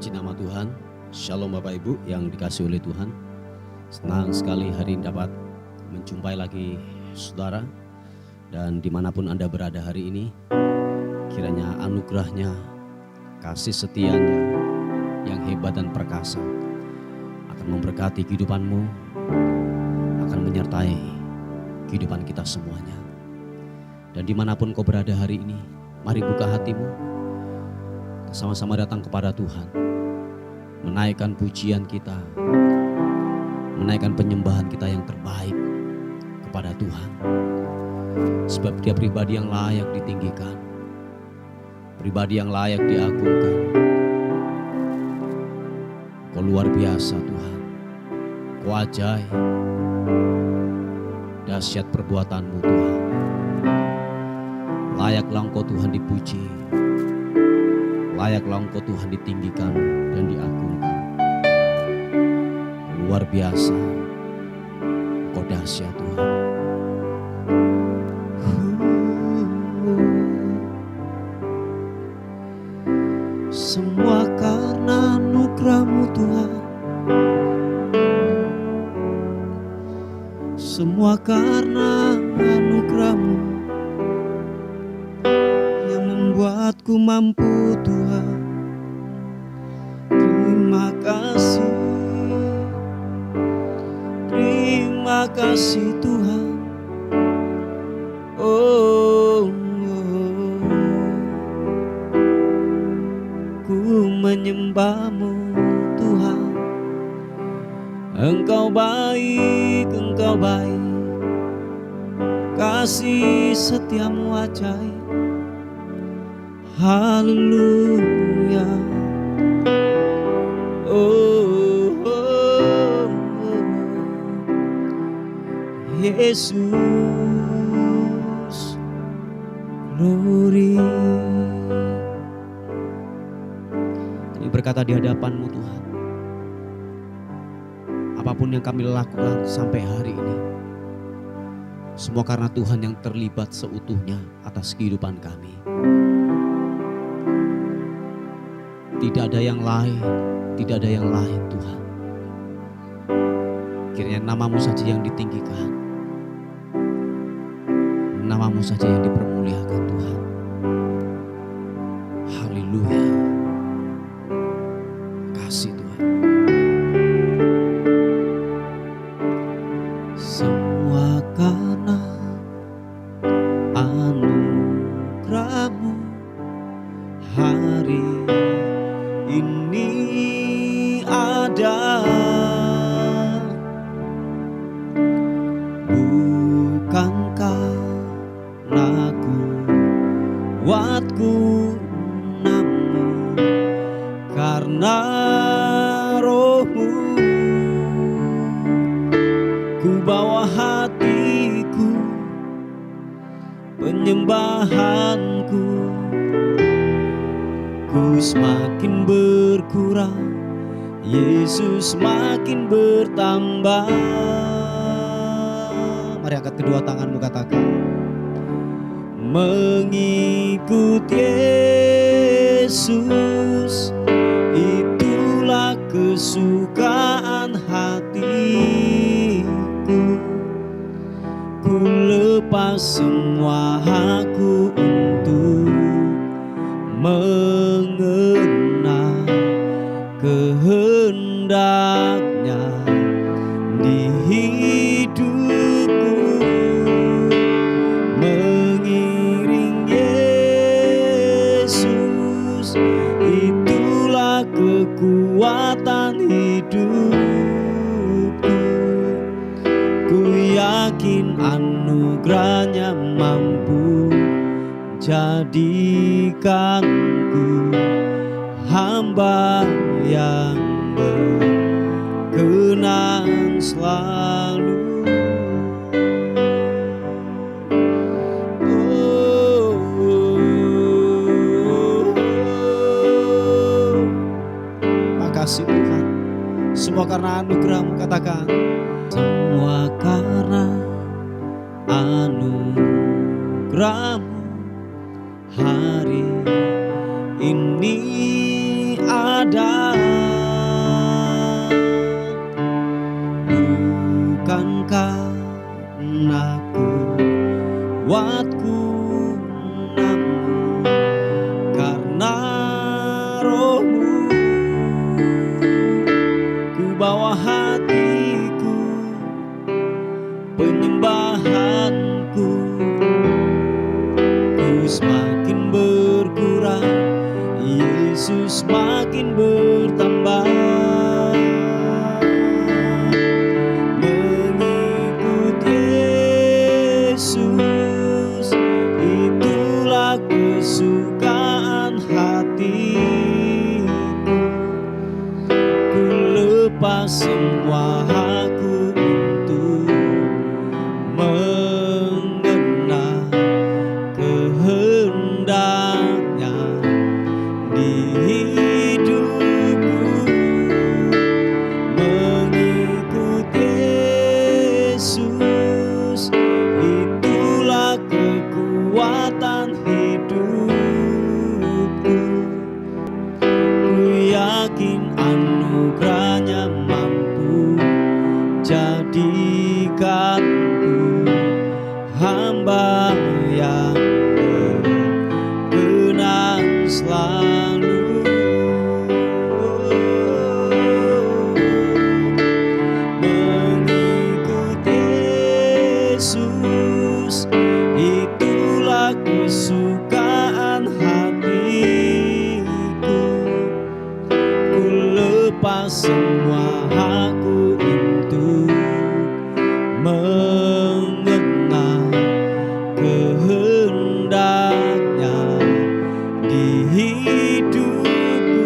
Puji nama Tuhan. Shalom Bapak Ibu yang dikasihi oleh Tuhan. Senang sekali hari ini dapat menjumpai lagi saudara. Dan dimanapun Anda berada hari ini, kiranya anugerahnya, kasih setianya yang hebat dan perkasa akan memberkati kehidupanmu, akan menyertai kehidupan kita semuanya. Dan dimanapun kau berada hari ini, mari buka hatimu, sama-sama datang kepada Tuhan, menaikkan pujian kita, menaikkan penyembahan kita yang terbaik kepada Tuhan. Sebab Dia pribadi yang layak ditinggikan, pribadi yang layak diagungkan. Kau luar biasa Tuhan, Kau ajaib, dahsyat perbuatan-Mu Tuhan. Layaklah Engkau Tuhan dipuji, layaklah Engkau Tuhan ditinggikan dan diagungkan. Luar biasa, Engkau dahsyat Tuhan. Semua karena anugerah-Mu Tuhan, semua karena anugerah-Mu yang membuatku mampu Tuhan. Terima kasih Tuhan. Ku menyembah-Mu Tuhan. Engkau baik, Engkau baik. Kasih setiamu ajaib. Haleluya. Yesus, glory. Kami berkata di hadapan-Mu Tuhan, apapun yang kami lakukan sampai hari ini, semua karena Tuhan yang terlibat seutuhnya atas kehidupan kami. Tidak ada yang lain, tidak ada yang lain Tuhan. Kiranya nama-Mu saja yang ditinggikan, nama-Mu saja yang dipermuliakan Tuhan. Haleluya. Kasih Tuhan. Semua karena anugerah-Mu hari ini ada. Kuatku namun karena Roh-Mu, ku bawa hatiku, penyembahanku, ku semakin berkurang, Yesus makin bertambah. Mari angkat kedua tanganmu, katakan, mengikut Yesus itulah kesukaan hatiku. Ku lepas semua hakku untuk mengenal kehendaknya di hidupku. Itulah kekuatan hidupku. Ku yakin anugerah-Nya mampu jadikanku hamba yang berkenan selalu. Kasih Tuhan, semua karena anugerah-Mu, katakan, semua karena anugerah-Mu hari ini ada. makin berkurang, Yesus makin bertambah. Mengikut Yesus, itulah kesukaan hatiku. Ku lepas semua aku untuk mengenal kehendaknya di hidupku. Mengikut Yesus, itulah kekuatan hidupku. Ku yakin anugerahnya mampu jadikanku hamba yang berkenan selalu. Mengikut Yesus, itulah kesukaan hatiku. Ku lepas semua aku untuk mengenal kehendaknya di hidupku.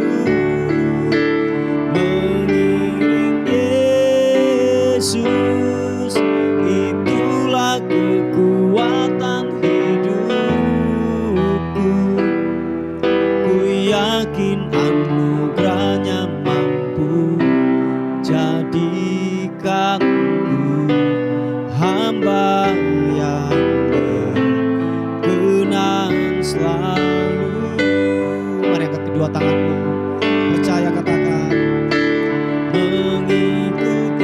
Mengiring Yesus, itulah kekuatan hidupku. Ku yakin anugerahnya mampu jadikanku hamba yang berkenan selalu. Mari angkat kedua tanganmu, percaya, katakan. Mengikut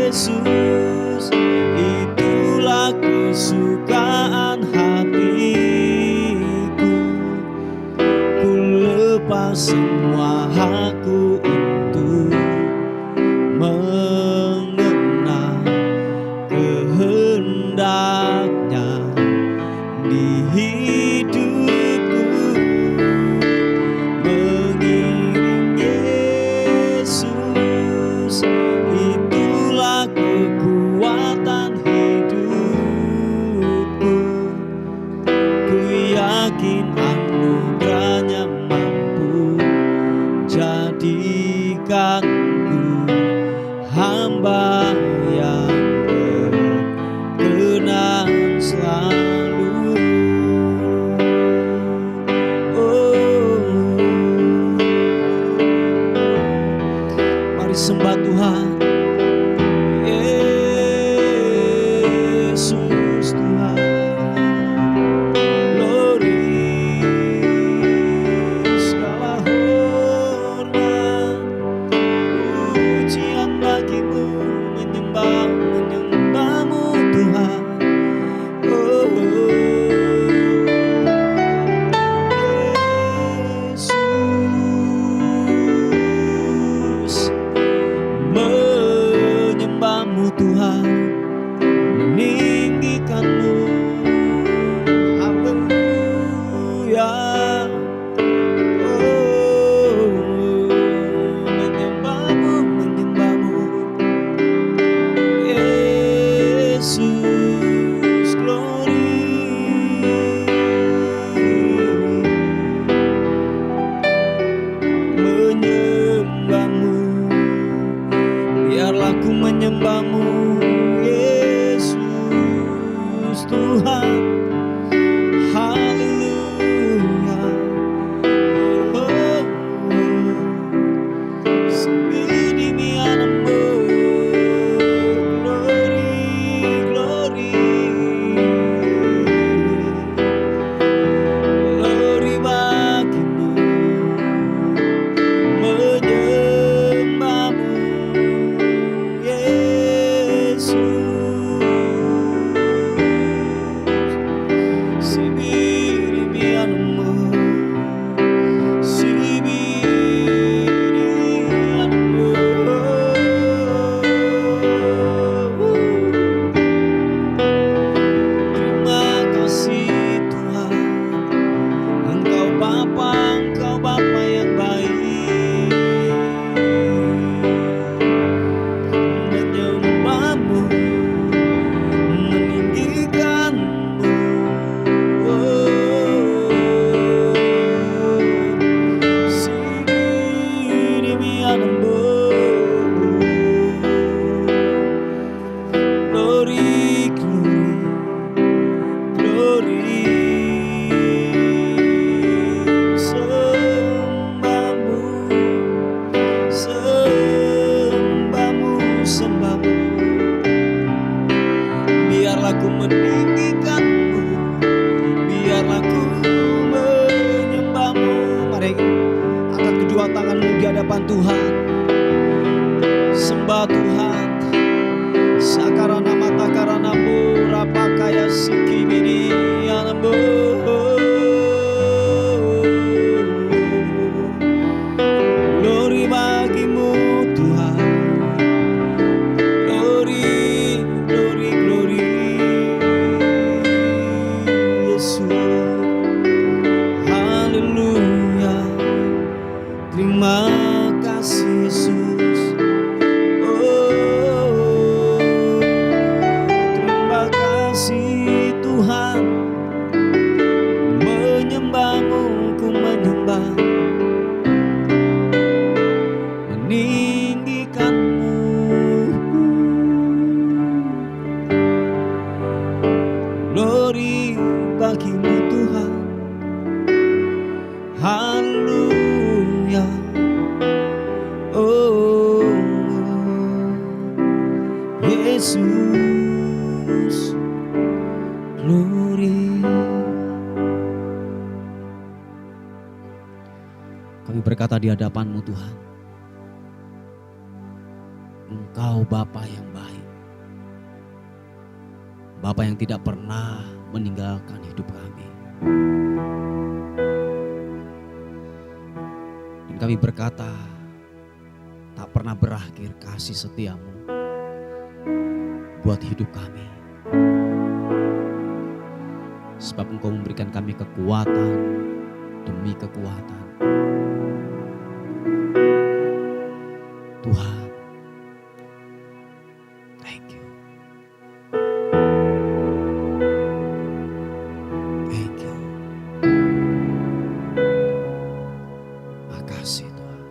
Yesus, itulah kesukaan hatiku. Ku lepas semua aku untuk mengenal kehendaknya di hidupku. Mengiring Yesus, itulah kekuatan hidupku. Ku yakin anugerahnya mampu jadikanku hamba yang berkenan selalu. Oh, mari sembah Tuhan. Yesus Tuhan, glory, segala hormat, pujian bagimu. Bapa, Engkau Bapa yang baik, menyembahmu, meninggikanmu. Sini mianambo, glory, glory, glory. Sembahmu, sembahmu, sembahmu. Biarlah ku meninggikanmu, biarlah ku menyembahmu. Mari angkat kedua tanganmu di hadapan Tuhan, sembah Tuhan. Sakarana mata karana mura pakaya sikimini anambo. Glory bagimu Tuhan, glory, glory, glory. Yesus, haleluya. Terima kasih Yesus. Oh, terima kasih Tuhan. Menyembahmu, ku menyembah, meninggikanmu. Glory bagimu Tuhan, haleluya. Oh Yesus, glory. Kami berkata di hadapan-Mu Tuhan, Engkau Bapa yang baik, Bapa yang tidak pernah meninggalkan hidup kami. Dan kami berkata, tak pernah berakhir kasih setia-Mu buat hidup kami. Sebab Engkau memberikan kami kekuatan demi kekuatan. Tuhan, thank you. Thank you. Makasih Tuhan.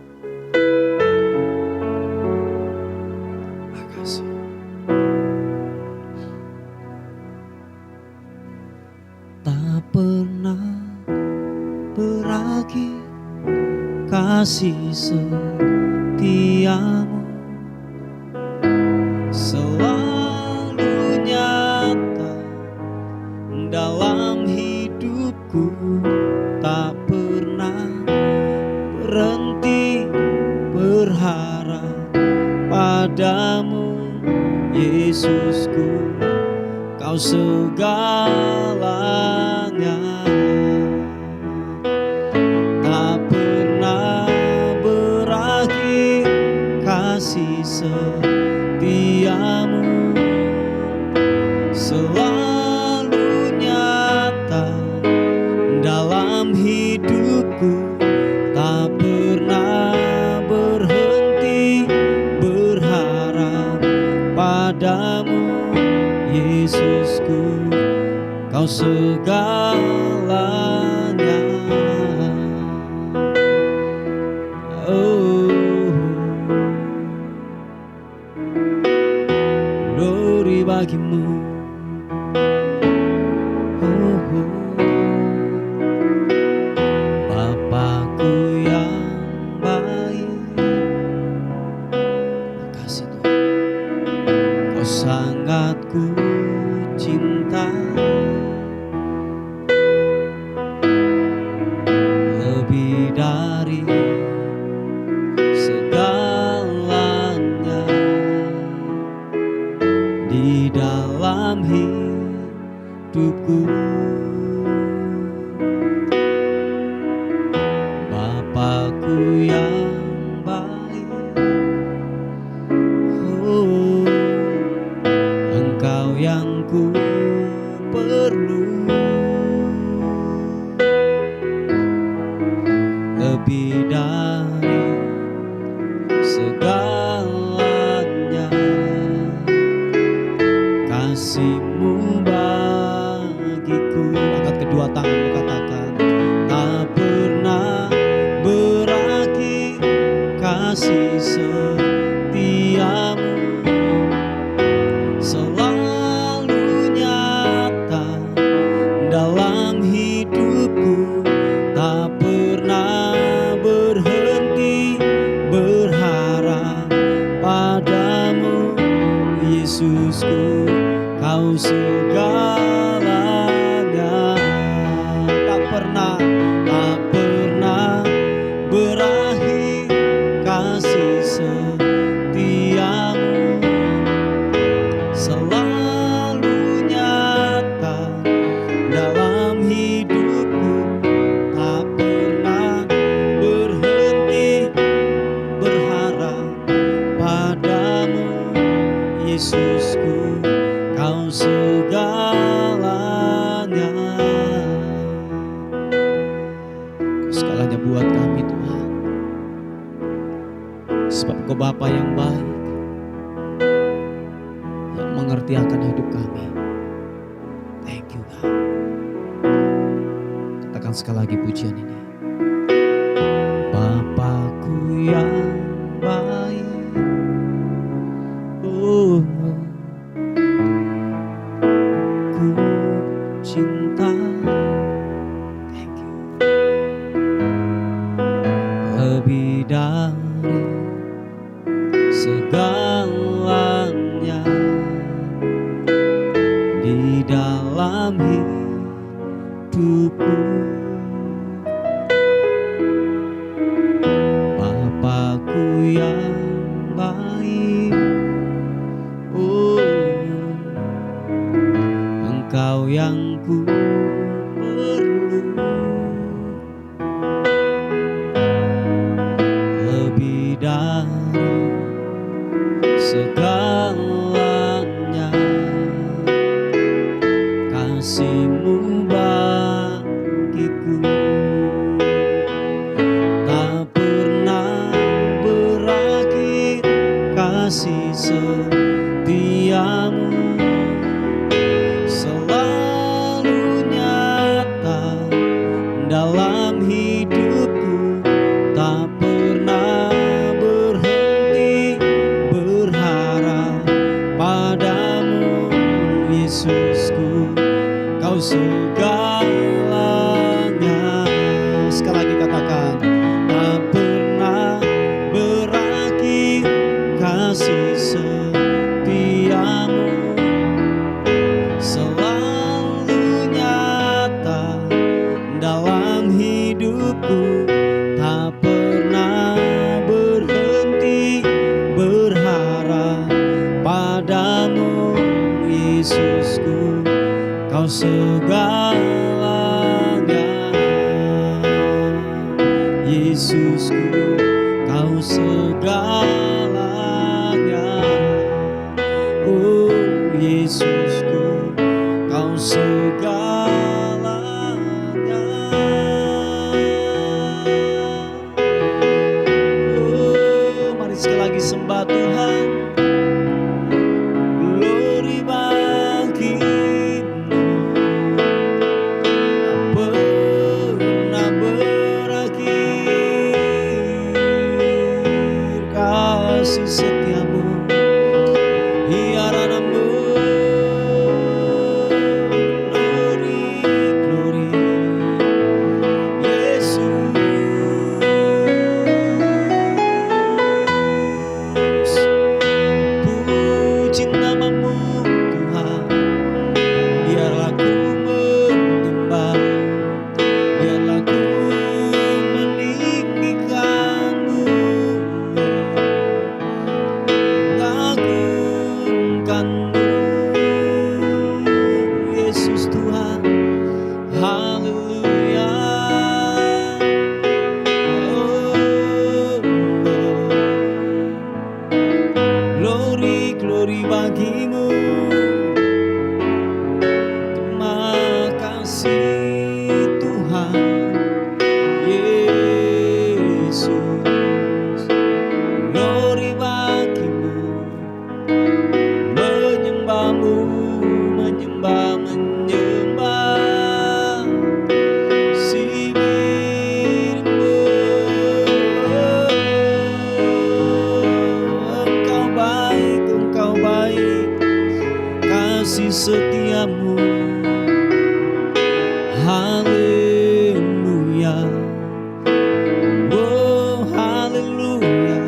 Makasih. Tak pernah berakhir kasih setiamu, selalu nyata dalam hidupku. Tak pernah berhenti berharap padamu, Yesusku. Kau segalanya, tak pernah berakhir kasih setiamu, selalu nyata dalam hidupku. Tak pernah berhenti berharap padamu, Yesusku. Kau segalanya. Oh, glory bagimu. Oh, Bapakku yang baik. Makasih Tuhan, Kau sangat ku cinta. segalanya buat kami Tuhan. Sebab Engkau Bapa yang baik, yang mengerti akan hidup kami. Thank you God. Katakan sekali lagi pujian ini. Bapakku yang baik, oh, ku cinta. Thank you. Lebih dari segalanya di dalam hidupku, Bapakku yang baik, oh, Engkau yang ku perlu. Lebih dari segalanya, kasih-Mu bagiku tak pernah berakhir. Kasih setia-Mu selalu nyata dalam hidupku, tak pernah berhenti berharap padamu Yesusku. Kau segalanya. Sekali lagi katakan, tak pernah berakhir. Kasih setia-Mu selalu nyata dalam hidupku, tak pernah berhenti berharap padamu Yesusku. Kau segalanya Yesusku, Kau segalanya. Oh Yesusku, Kau segalanya. Oh, mari sekali lagi sembah Tuhan. Glory bagi-Mu, tak pernah berakhir. Kasih setia-Mu, hiaran-Mu. Glory, glory, Yesus. Puji nama-Mu Tuhan, biarlah ku menyembah, biarlah ku meninggikan-Mu, mengagungkan-Mu Yesus Tuhan. Haleluya. Oh, glory, glory bagi-Mu. Terima kasih Tuhan Yesus. Glory bagi-Mu, menyembah-Mu, menyembah, menyembah sibir-Mu. Engkau baik, Engkau baik, kasih setia-Mu. Haleluya. Oh haleluya.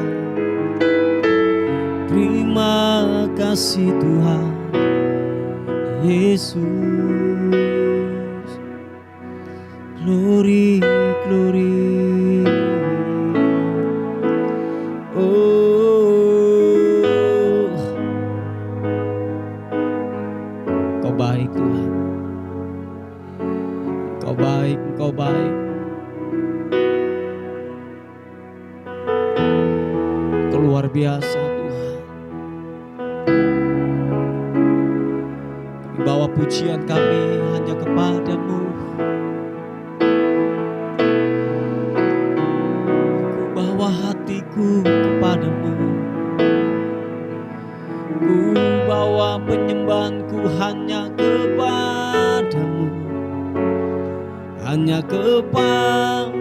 Terima kasih Tuhan Yesus. Glory, glory. Oh, Kau baik Tuhan. Kau baik, Kau baik. Kau luar biasa Tuhan. Kami bawa pujian kami hanya kepada-Mu. aku kepadamu. Ku bawa penyembahanku hanya kepadamu, hanya kepadamu.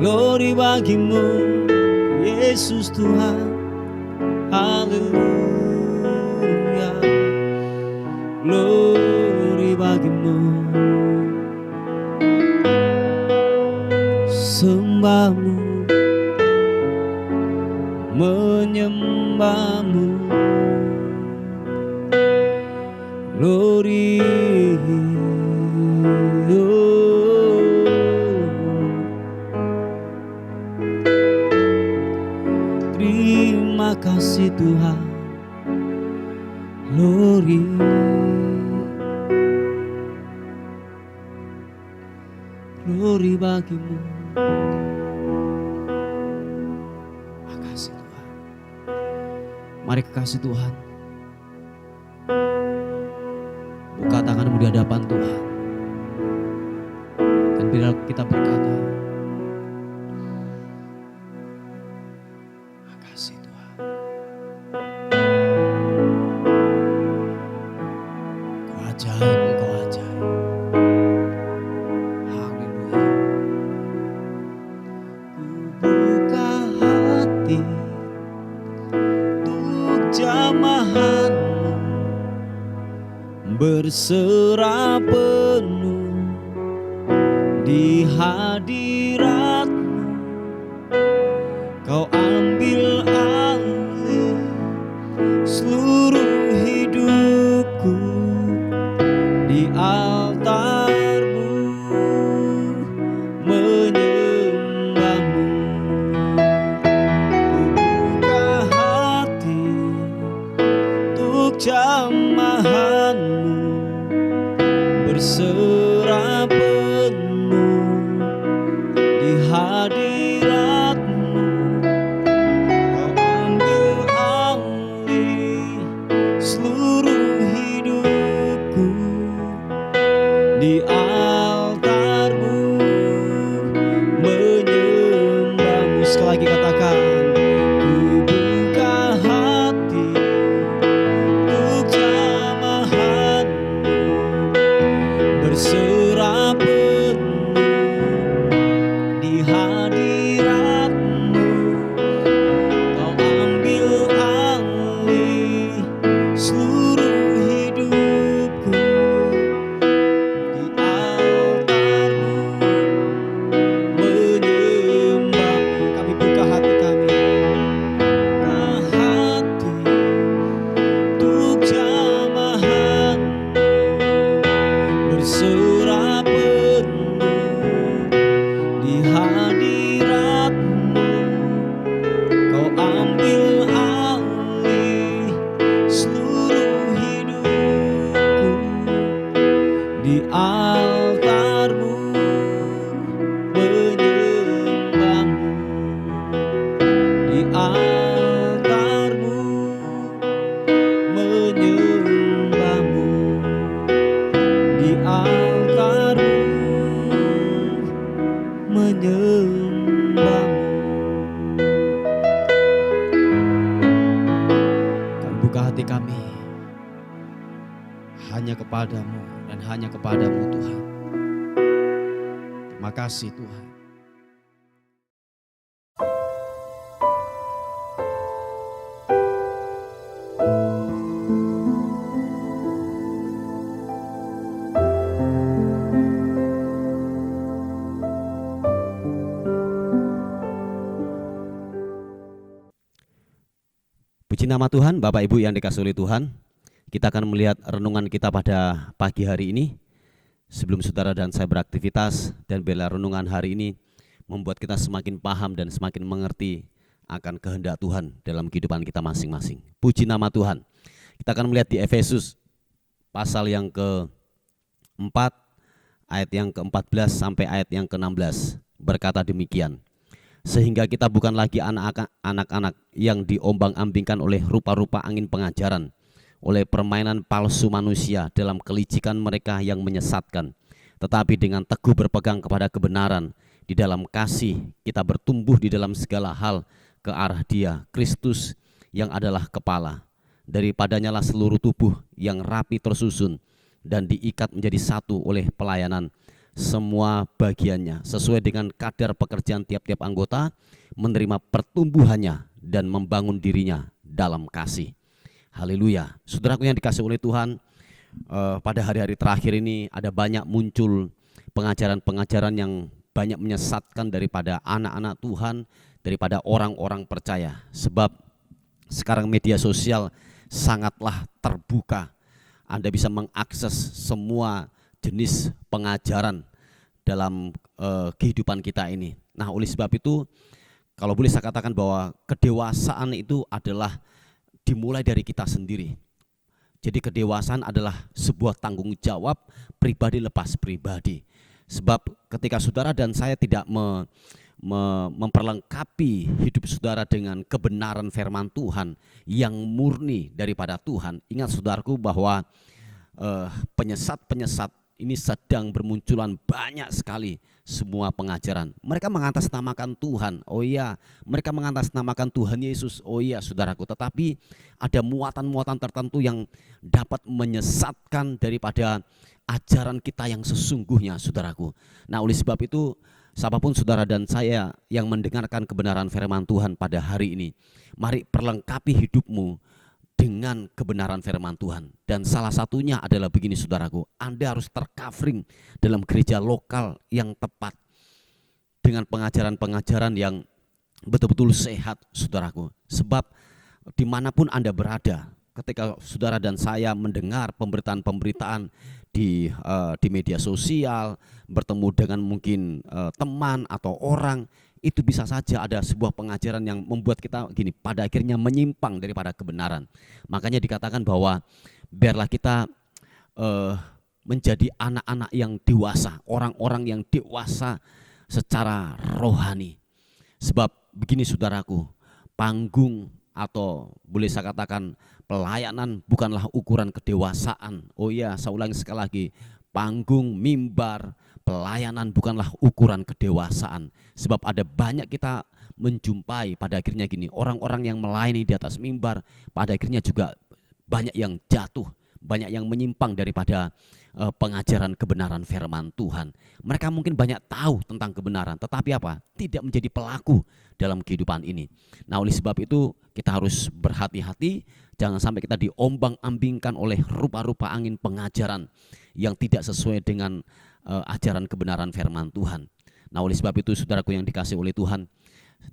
Glory bagimu, Yesus Tuhan. Haleluya. Glory bagimu. Sembahmu, menyembahmu. Glory. Terima kasih Tuhan. Glory. Glory bagimu. Makasih Tuhan. Mari kekasih Tuhan, buka tanganmu di hadapan Tuhan. Dan bila kita berkata, makasih Tuhan. Kau ajaib, Kau ajaib. Haleluya. Ku buka hati untuk jamahanmu, berserah penuh di hadiratmu. Kau ambil alih seluruh hidupku di altarmu, menyembahmu. Ku buka hati untuk jamahanmu, berserah penuh di hadiratmu. Kau ambil alih seluruh hidupku di altarmu, menyembahmu. Sekali lagi katakan, ku buka hati untuk jamahanmu, berserah penuh di hadiratmu. Kau ambil alih seluruh hidupku di altarmu, menyembahmu. Kami buka hati kami, buka hati untuk jamahanmu, berserah penuh di hadiratmu. Kau ambil alih seluruh hidupku di altarmu, menyembahmu. Di altarmu, menyembahmu. Di altarmu, menyembahmu. Kami buka hati kami hanya kepadamu dan hanya kepadamu Tuhan. Terima kasih Tuhan. Puji nama Tuhan, Bapak Ibu yang dikasihi oleh Tuhan. Kita akan melihat renungan kita pada pagi hari ini. Sebelum saudara dan saya beraktivitas, dan bila renungan hari ini membuat kita semakin paham dan semakin mengerti akan kehendak Tuhan dalam kehidupan kita masing-masing. Puji nama Tuhan. Kita akan melihat di Efesus pasal yang ke-4, ayat yang ke-14 sampai ayat yang ke-16. Berkata demikian, sehingga kita bukan lagi anak-anak yang diombang-ambingkan oleh rupa-rupa angin pengajaran oleh permainan palsu manusia dalam kelicikan mereka yang menyesatkan. Tetapi dengan teguh berpegang kepada kebenaran, di dalam kasih kita bertumbuh di dalam segala hal ke arah Dia, Kristus yang adalah kepala. Daripadanya lah seluruh tubuh yang rapi tersusun dan diikat menjadi satu oleh pelayanan semua bagiannya sesuai dengan kadar pekerjaan tiap-tiap anggota, menerima pertumbuhannya dan membangun dirinya dalam kasih. Haleluya. Saudaraku yang dikasihi oleh Tuhan, pada hari-hari terakhir ini ada banyak muncul pengajaran-pengajaran yang banyak menyesatkan daripada anak-anak Tuhan, daripada orang-orang percaya. Sebab sekarang media sosial sangatlah terbuka. Anda bisa mengakses semua jenis pengajaran dalam kehidupan kita ini. Nah, oleh sebab itu, kalau boleh saya katakan bahwa kedewasaan itu adalah dimulai dari kita sendiri. Jadi kedewasaan adalah sebuah tanggung jawab pribadi lepas pribadi. Sebab ketika saudara dan saya tidak memperlengkapi hidup saudara dengan kebenaran firman Tuhan yang murni daripada Tuhan. Ingat saudaraku bahwa penyesat-penyesat ini sedang bermunculan banyak sekali semua pengajaran. Mereka mengatasnamakan Tuhan, oh iya. Mereka mengatasnamakan Tuhan Yesus, oh iya saudaraku. Tetapi ada muatan-muatan tertentu yang dapat menyesatkan daripada ajaran kita yang sesungguhnya saudaraku. Nah oleh sebab itu, siapapun saudara dan saya yang mendengarkan kebenaran firman Tuhan pada hari ini, mari perlengkapi hidupmu dengan kebenaran firman Tuhan. Dan salah satunya adalah begini saudaraku, Anda harus tercovering dalam gereja lokal yang tepat dengan pengajaran-pengajaran yang betul-betul sehat saudaraku. Sebab dimanapun Anda berada, ketika saudara dan saya mendengar pemberitaan-pemberitaan di media sosial, bertemu dengan mungkin teman atau orang, itu bisa saja ada sebuah pengajaran yang membuat kita gini, pada akhirnya menyimpang daripada kebenaran. Makanya dikatakan bahwa biarlah kita menjadi anak-anak yang dewasa, orang-orang yang dewasa secara rohani. Sebab begini saudaraku, panggung atau boleh saya katakan pelayanan bukanlah ukuran kedewasaan. Oh iya, saya ulangi sekali lagi, panggung, mimbar, pelayanan bukanlah ukuran kedewasaan. Sebab ada banyak kita menjumpai pada akhirnya gini, orang-orang yang melayani di atas mimbar pada akhirnya juga banyak yang jatuh, banyak yang menyimpang daripada pengajaran kebenaran firman Tuhan. Mereka mungkin banyak tahu tentang kebenaran, tetapi apa? Tidak menjadi pelaku dalam kehidupan ini. Nah oleh sebab itu kita harus berhati-hati, jangan sampai kita diombang-ambingkan oleh rupa-rupa angin pengajaran yang tidak sesuai dengan ajaran kebenaran firman Tuhan. Nah oleh sebab itu saudaraku yang dikasihi oleh Tuhan,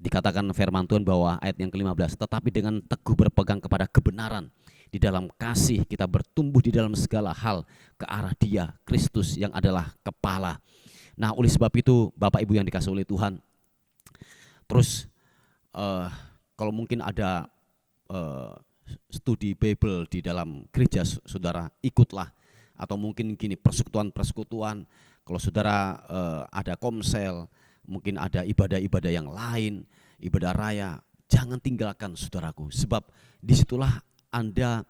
dikatakan firman Tuhan bahwa ayat yang ke-15, tetapi dengan teguh berpegang kepada kebenaran, di dalam kasih kita bertumbuh di dalam segala hal ke arah Dia, Kristus yang adalah kepala. Nah oleh sebab itu Bapak Ibu yang dikasihi oleh Tuhan, terus kalau mungkin ada studi Bible di dalam gereja saudara, ikutlah. Atau mungkin gini, persekutuan-persekutuan, kalau saudara ada komsel, mungkin ada ibadah-ibadah yang lain, ibadah raya, jangan tinggalkan saudaraku. Sebab disitulah Anda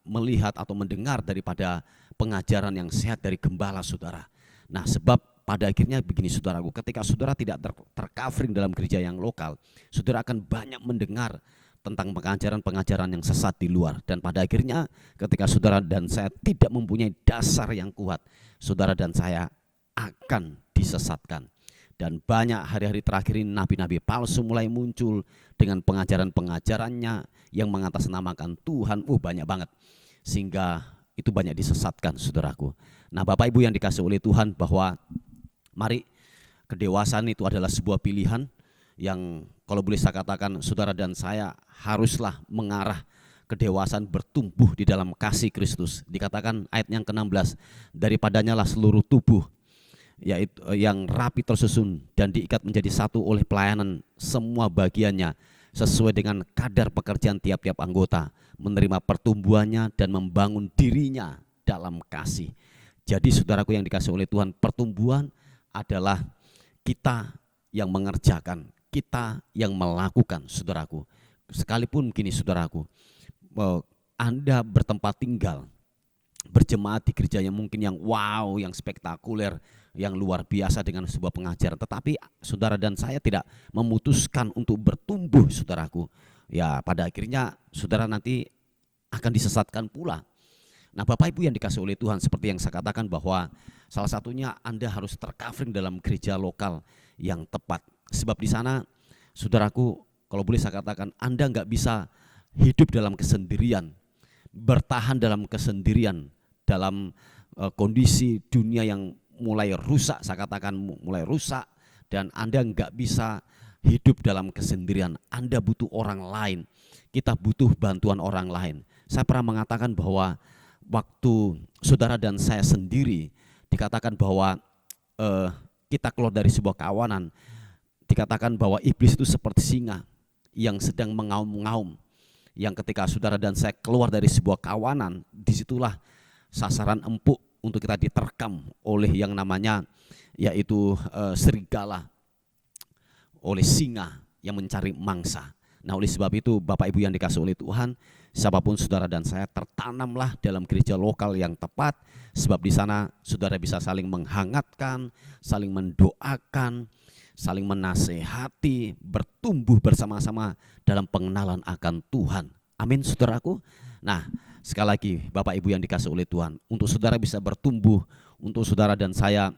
melihat atau mendengar daripada pengajaran yang sehat dari gembala saudara. Nah sebab pada akhirnya begini saudaraku, ketika saudara tidak tercovering dalam gereja yang lokal, saudara akan banyak mendengar tentang pengajaran-pengajaran yang sesat di luar. Dan pada akhirnya ketika saudara dan saya tidak mempunyai dasar yang kuat, saudara dan saya akan disesatkan. Dan banyak hari-hari terakhir ini nabi-nabi palsu mulai muncul dengan pengajaran-pengajarannya yang mengatasnamakan Tuhan, banyak banget. Sehingga itu banyak disesatkan saudaraku. Nah Bapak Ibu yang dikasihi oleh Tuhan, bahwa mari, kedewasaan itu adalah sebuah pilihan yang kalau boleh saya katakan saudara dan saya haruslah mengarah kedewasaan, bertumbuh di dalam kasih Kristus. Dikatakan ayat yang ke-16, daripadanya lah seluruh tubuh yaitu yang rapi tersusun dan diikat menjadi satu oleh pelayanan semua bagiannya sesuai dengan kadar pekerjaan tiap-tiap anggota, menerima pertumbuhannya dan membangun dirinya dalam kasih. Jadi saudaraku yang dikasihi oleh Tuhan, pertumbuhan adalah kita yang mengerjakan, kita yang melakukan saudaraku. Sekalipun gini saudaraku, Anda bertempat tinggal, berjemaat di gereja yang mungkin yang wow, yang spektakuler, yang luar biasa dengan sebuah pengajaran, tetapi saudara dan saya tidak memutuskan untuk bertumbuh, saudaraku, ya pada akhirnya saudara nanti akan disesatkan pula. Nah, Bapak Ibu yang dikasih oleh Tuhan, seperti yang saya katakan bahwa salah satunya Anda harus tercovering dalam gereja lokal yang tepat. Sebab di sana, saudaraku, kalau boleh saya katakan, Anda nggak bisa hidup dalam kesendirian, bertahan dalam kesendirian, dalam kondisi dunia yang mulai rusak, saya katakan mulai rusak, dan Anda nggak bisa hidup dalam kesendirian. Anda butuh orang lain, kita butuh bantuan orang lain. Saya pernah mengatakan bahwa waktu saudara dan saya sendiri, dikatakan bahwa kita keluar dari sebuah kawanan, dikatakan bahwa iblis itu seperti singa yang sedang mengaum-ngaum, yang ketika saudara dan saya keluar dari sebuah kawanan, disitulah sasaran empuk untuk kita diterkam oleh yang namanya yaitu serigala, oleh singa yang mencari mangsa. Nah, oleh sebab itu Bapak Ibu yang dikasih oleh Tuhan, siapapun saudara dan saya, tertanamlah dalam gereja lokal yang tepat, sebab di sana saudara bisa saling menghangatkan, saling mendoakan, saling menasehati, bertumbuh bersama-sama dalam pengenalan akan Tuhan. Amin, saudaraku. Nah, sekali lagi Bapak Ibu yang dikasih oleh Tuhan, untuk saudara bisa bertumbuh, untuk saudara dan saya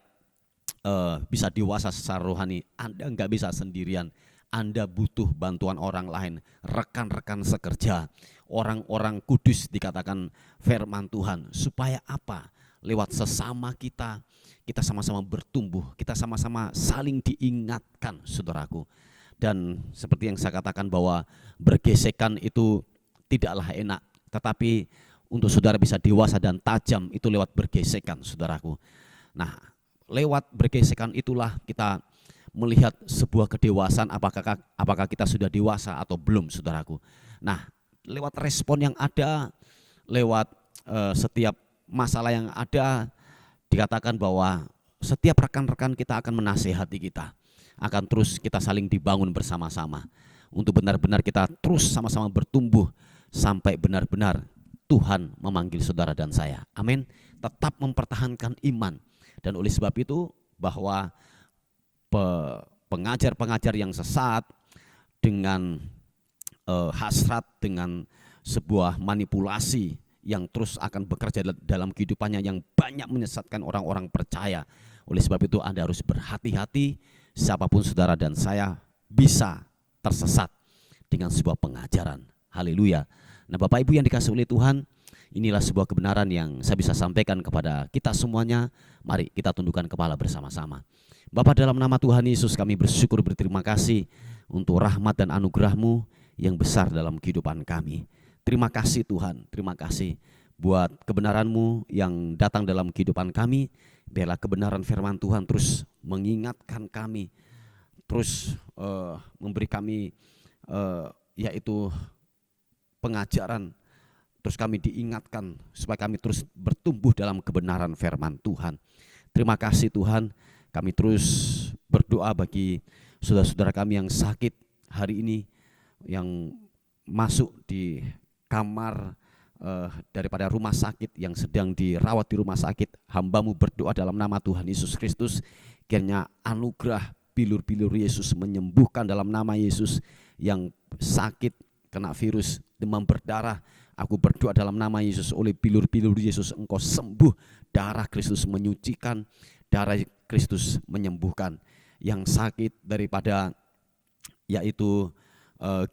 bisa dewasa secara rohani, Anda nggak bisa sendirian. Anda butuh bantuan orang lain, rekan-rekan sekerja, orang-orang kudus, dikatakan firman Tuhan. Supaya apa? Lewat sesama kita sama-sama bertumbuh, kita sama-sama saling diingatkan, saudaraku. Dan seperti yang saya katakan bahwa bergesekan itu tidaklah enak, tetapi untuk saudara bisa dewasa dan tajam itu lewat bergesekan, saudaraku. Nah, lewat bergesekan itulah kita melihat sebuah kedewasaan, apakah kita sudah dewasa atau belum, saudaraku. Nah, lewat respon yang ada, lewat setiap masalah yang ada, dikatakan bahwa setiap rekan-rekan kita akan menasehati kita, akan terus kita saling dibangun bersama-sama untuk benar-benar kita terus sama-sama bertumbuh sampai benar-benar Tuhan memanggil saudara dan saya. Amin. Tetap mempertahankan iman. Dan oleh sebab itu bahwa pengajar-pengajar yang sesat dengan hasrat, dengan sebuah manipulasi yang terus akan bekerja dalam kehidupannya, yang banyak menyesatkan orang-orang percaya. Oleh sebab itu Anda harus berhati-hati, siapapun saudara dan saya bisa tersesat dengan sebuah pengajaran. Haleluya. Nah, Bapak Ibu yang dikasih oleh Tuhan, inilah sebuah kebenaran yang saya bisa sampaikan kepada kita semuanya. Mari kita tundukkan kepala bersama-sama. Bapa, dalam nama Tuhan Yesus kami bersyukur, berterima kasih untuk rahmat dan anugerah-Mu yang besar dalam kehidupan kami. Terima kasih Tuhan, terima kasih buat kebenaran-Mu yang datang dalam kehidupan kami. Biarlah kebenaran firman Tuhan terus mengingatkan kami, terus memberi kami yaitu pengajaran, terus kami diingatkan supaya kami terus bertumbuh dalam kebenaran firman Tuhan. Terima kasih Tuhan, kami terus berdoa bagi saudara-saudara kami yang sakit hari ini, yang masuk di kamar daripada rumah sakit, yang sedang dirawat di rumah sakit. Hamba-Mu berdoa dalam nama Tuhan Yesus Kristus, kiranya anugerah bilur-bilur Yesus menyembuhkan dalam nama Yesus. Yang sakit kena virus demam berdarah, aku berdoa dalam nama Yesus, oleh bilur-bilur Yesus Engkau sembuh. Darah Kristus menyucikan, darah Kristus menyembuhkan. Yang sakit daripada yaitu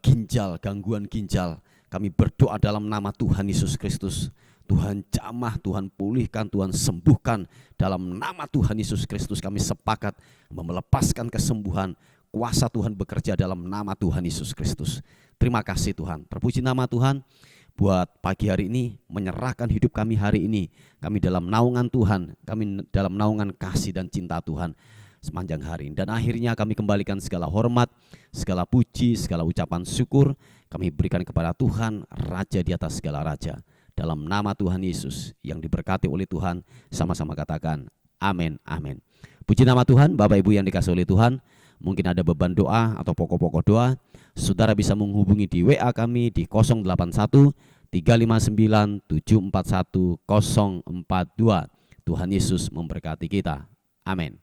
ginjal, gangguan ginjal, kami berdoa dalam nama Tuhan Yesus Kristus. Tuhan jamah, Tuhan pulihkan, Tuhan sembuhkan. Dalam nama Tuhan Yesus Kristus kami sepakat melepaskan kesembuhan. Kuasa Tuhan bekerja dalam nama Tuhan Yesus Kristus. Terima kasih Tuhan, terpuji nama Tuhan buat pagi hari ini, menyerahkan hidup kami hari ini. Kami dalam naungan Tuhan, kami dalam naungan kasih dan cinta Tuhan sepanjang hari ini. Dan akhirnya kami kembalikan segala hormat, segala puji, segala ucapan syukur kami berikan kepada Tuhan, Raja di atas segala raja. Dalam nama Tuhan Yesus yang diberkati oleh Tuhan, sama-sama katakan amin, amin. Puji nama Tuhan. Bapak Ibu yang dikasihi oleh Tuhan, mungkin ada beban doa atau pokok-pokok doa, saudara bisa menghubungi di WA kami di 081 359 741 042. Tuhan Yesus memberkati kita. Amin.